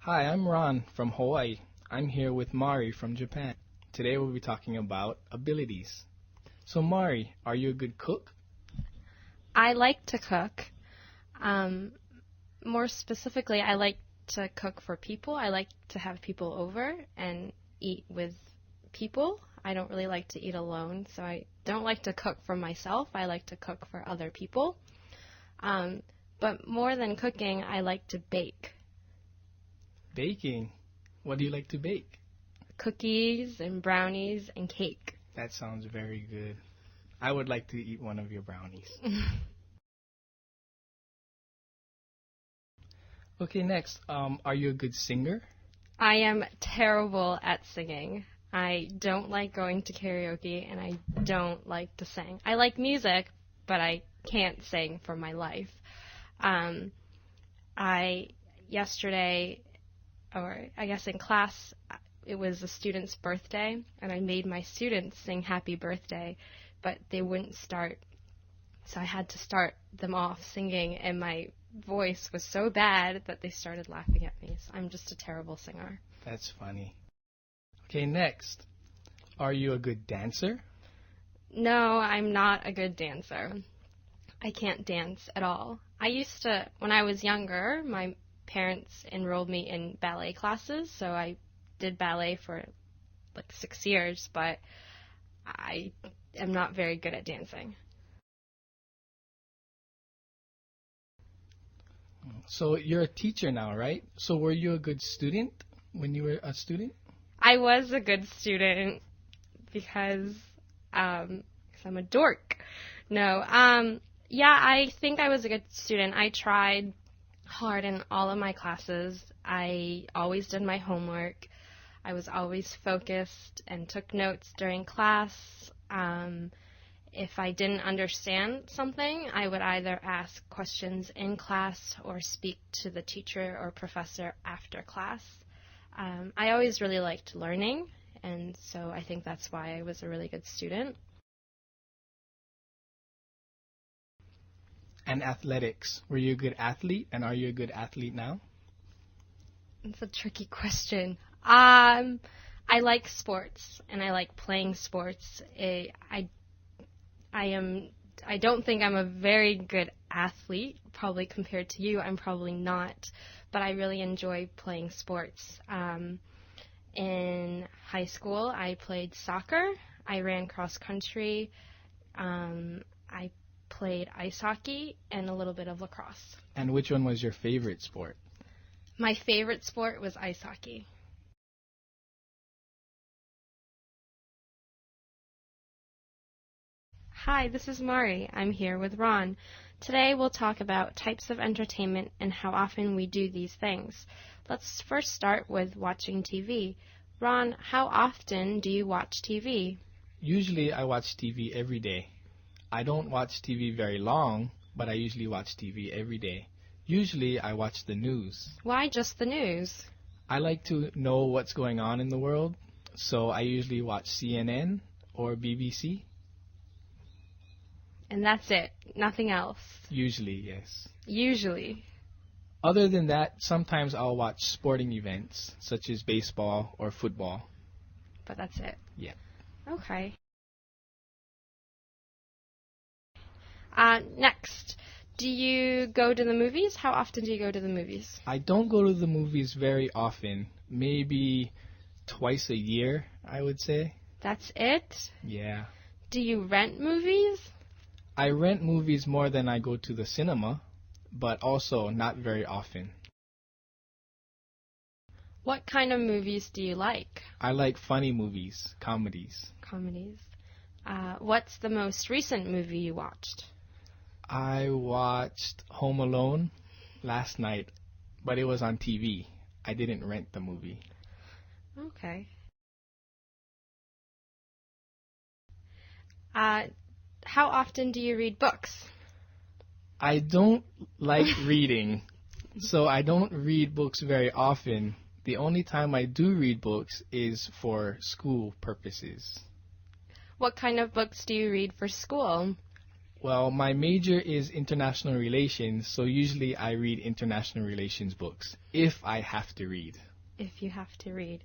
Hi, I'm Ron from Hawaii. I'm here with Mari from Japan. Today we'll be talking about abilities. So Mari, are you a good cook? I like to cook. More specifically, I like to cook for people. I like to have people over and eat with people. I don't really like to eat alone, so I don't like to cook for myself. I like to cook for other people. But more than cooking, I like to bake. Baking. What do you like to bake? Cookies and brownies and cake. That sounds very good. I would like to eat one of your brownies. Okay, next, are you a good singer? I am terrible at singing. I don't like going to karaoke, and I don't like to sing. I like music, but I can't sing for my life. Yesterday, or I guess in class, it was a student's birthday, and I made my students sing happy birthday, but they wouldn't start. So I had to start them off singing, and my voice was so bad that they started laughing at me. So I'm just a terrible singer. That's funny. Okay, next, are you a good dancer? No, I'm not a good dancer. I can't dance at all. When I was younger, my parents enrolled me in ballet classes, so I did ballet for like 6 years, but I am not very good at dancing. So you're a teacher now, right? So were you a good student when you were a student? I was a good student because I'm a dork. No, yeah, I think I was a good student. I tried hard in all of my classes. I always did my homework. I was always focused and took notes during class. If I didn't understand something, I would either ask questions in class or speak to the teacher or professor after class. I always really liked learning, and so I think that's why I was a really good student. And athletics. Were you a good athlete, and are you a good athlete now? It's a tricky question. I like sports, and I like playing sports. I don't think I'm a very good athlete, probably compared to you. I'm probably not, but I really enjoy playing sports. In high school, I played soccer. I ran cross country. I played ice hockey and a little bit of lacrosse. And which one was your favorite sport? My favorite sport was ice hockey. Hi, this is Mari. I'm here with Ron. Today we'll talk about types of entertainment and how often we do these things. Let's first start with watching TV. Ron, how often do you watch TV? Usually I watch TV every day. I don't watch TV very long, but I usually watch TV every day. Usually I watch the news. Why just the news? I like to know what's going on in the world, so I usually watch CNN or BBC. And that's it. Nothing else. Usually, yes. Usually. Other than that, sometimes I'll watch sporting events, such as baseball or football. But that's it. Yeah. Okay. Next, do you go to the movies? How often do you go to the movies? I don't go to the movies very often. Maybe twice a year, I would say. That's it? Yeah. Do you rent movies? I rent movies more than I go to the cinema, but also not very often. What kind of movies do you like? I like funny movies, comedies. Comedies. What's the most recent movie you watched? I watched Home Alone last night, but it was on TV. I didn't rent the movie. Okay. How often do you read books? I don't like reading, so I don't read books very often. The only time I do read books is for school purposes. What kind of books do you read for school? Well, my major is international relations, so usually I read international relations books if I have to read. If you have to read.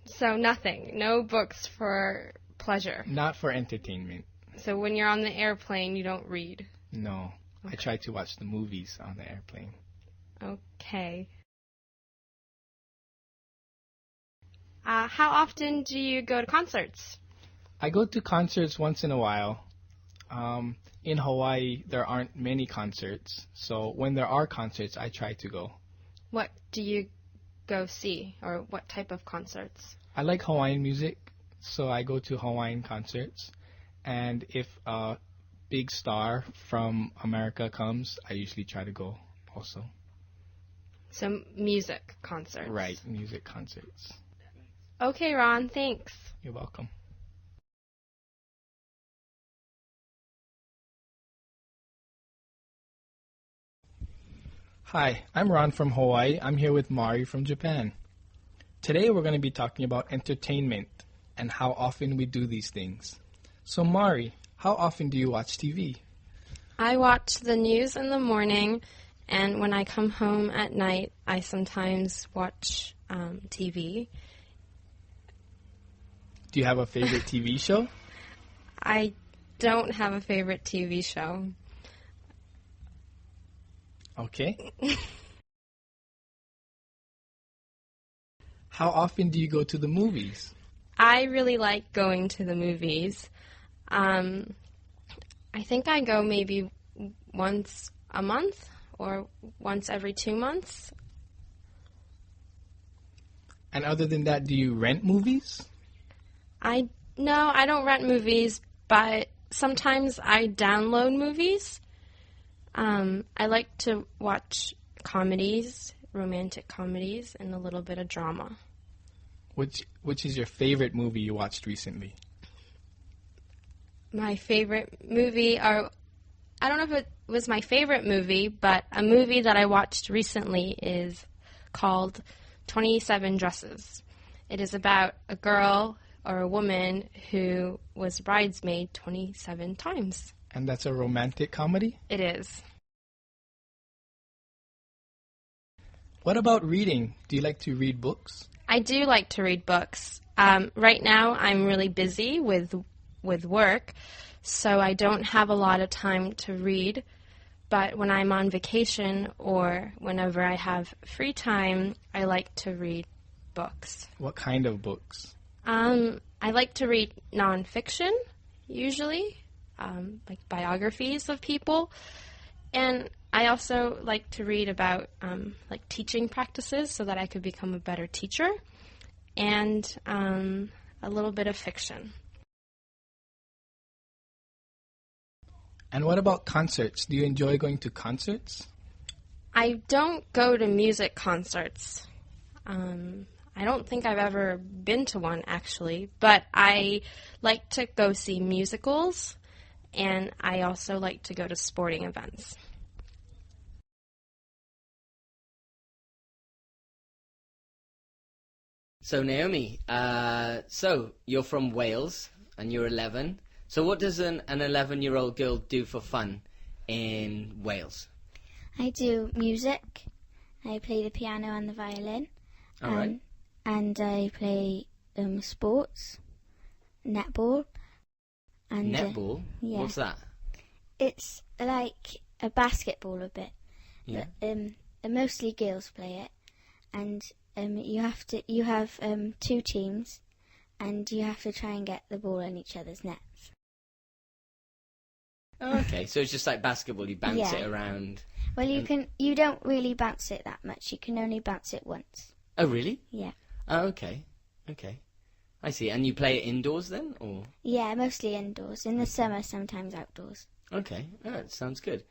So nothing. No books for pleasure. Not for entertainment. So when you're on the airplane, you don't read. No. Okay. I try to watch the movies on the airplane. Okay. How often do you go to concerts? I go to concerts once in a while. In Hawaii, there aren't many concerts, so when there are concerts, I try to go. What do you go see, or what type of concerts? I like Hawaiian music, so I go to Hawaiian concerts. And if a big star from America comes, I usually try to go also. So music concerts. Right, music concerts. Okay, Ron, thanks. You're welcome. Hi, I'm Ron from Hawaii. I'm here with Mari from Japan. Today we're going to be talking about entertainment and how often we do these things. So Mari, how often do you watch TV? I watch the news in the morning, and when I come home at night, I sometimes watch TV. Do you have a favorite TV show? I don't have a favorite TV show. Okay. How often do you go to the movies? I really like going to the movies. I think I go maybe once a month or once every 2 months. And other than that, do you rent movies? No, I don't rent movies, but sometimes I download movies. I like to watch comedies, romantic comedies, and a little bit of drama. Which is your favorite movie you watched recently? My favorite movie, or I don't know if it was my favorite movie, but a movie that I watched recently is called 27 Dresses. It is about a girl or a woman who was bridesmaid 27 times. And that's a romantic comedy? It is. What about reading? Do you like to read books? I do like to read books. Right now I'm really busy with work, so I don't have a lot of time to read. But when I'm on vacation or whenever I have free time, I like to read books. What kind of books? I like to read nonfiction, usually, like biographies of people. And I also like to read about like teaching practices so that I could become a better teacher, and a little bit of fiction. And what about concerts? Do you enjoy going to concerts? I don't go to music concerts. I don't think I've ever been to one, actually, but I like to go see musicals, and I also like to go to sporting events. So Naomi, so you're from Wales and you're 11. So what does an 11-year-old girl do for fun in Wales? I do music. I play the piano and the violin. All right. And I play sports, netball. And, Netball? Yeah. What's that? It's like a basketball a bit. Yeah. But, mostly girls play it, and you have 2 teams, and you have to try and get the ball in each other's nets. Oh, okay, so it's just like basketball. You bounce Yeah. it around. Well, you don't really bounce it that much. You can only bounce it once. Oh, really? Yeah. Oh, okay. Okay. I see. And you play it indoors then, or? Yeah, mostly indoors. In the summer, sometimes outdoors. Okay. Oh, that sounds good.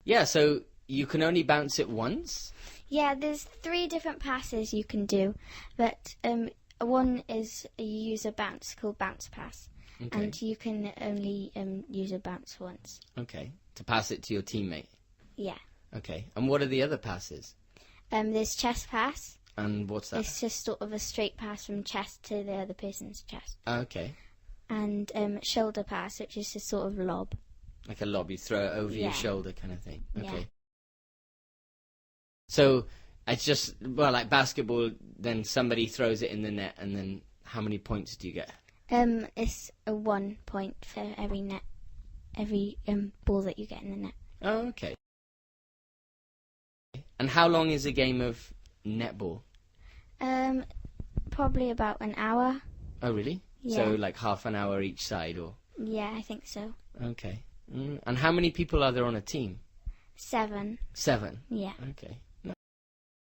Yeah, so you can only bounce it once? Yeah, there's 3 different passes you can do, but one is you use a bounce called bounce pass, Okay. and you can only use a bounce once. Okay. To pass it to your teammate? Yeah. Okay. And what are the other passes? There's chest pass. And what's that? It's just sort of a straight pass from chest to the other person's chest. Okay. and shoulder pass, which is a sort of lob. Like a lob, you throw it over your Yeah. shoulder kind of thing. Okay. Yeah. So it's just, well, like basketball, then somebody throws it in the net, and then how many points do you get? It's a 1 point for every ball that you get in the net. Oh, okay. And how long is a game of netball? Probably about an hour. Oh, really? Yeah. So like half an hour each side, or? Yeah, I think so. Okay. And how many people are there on a team? 7. 7? Yeah. Okay.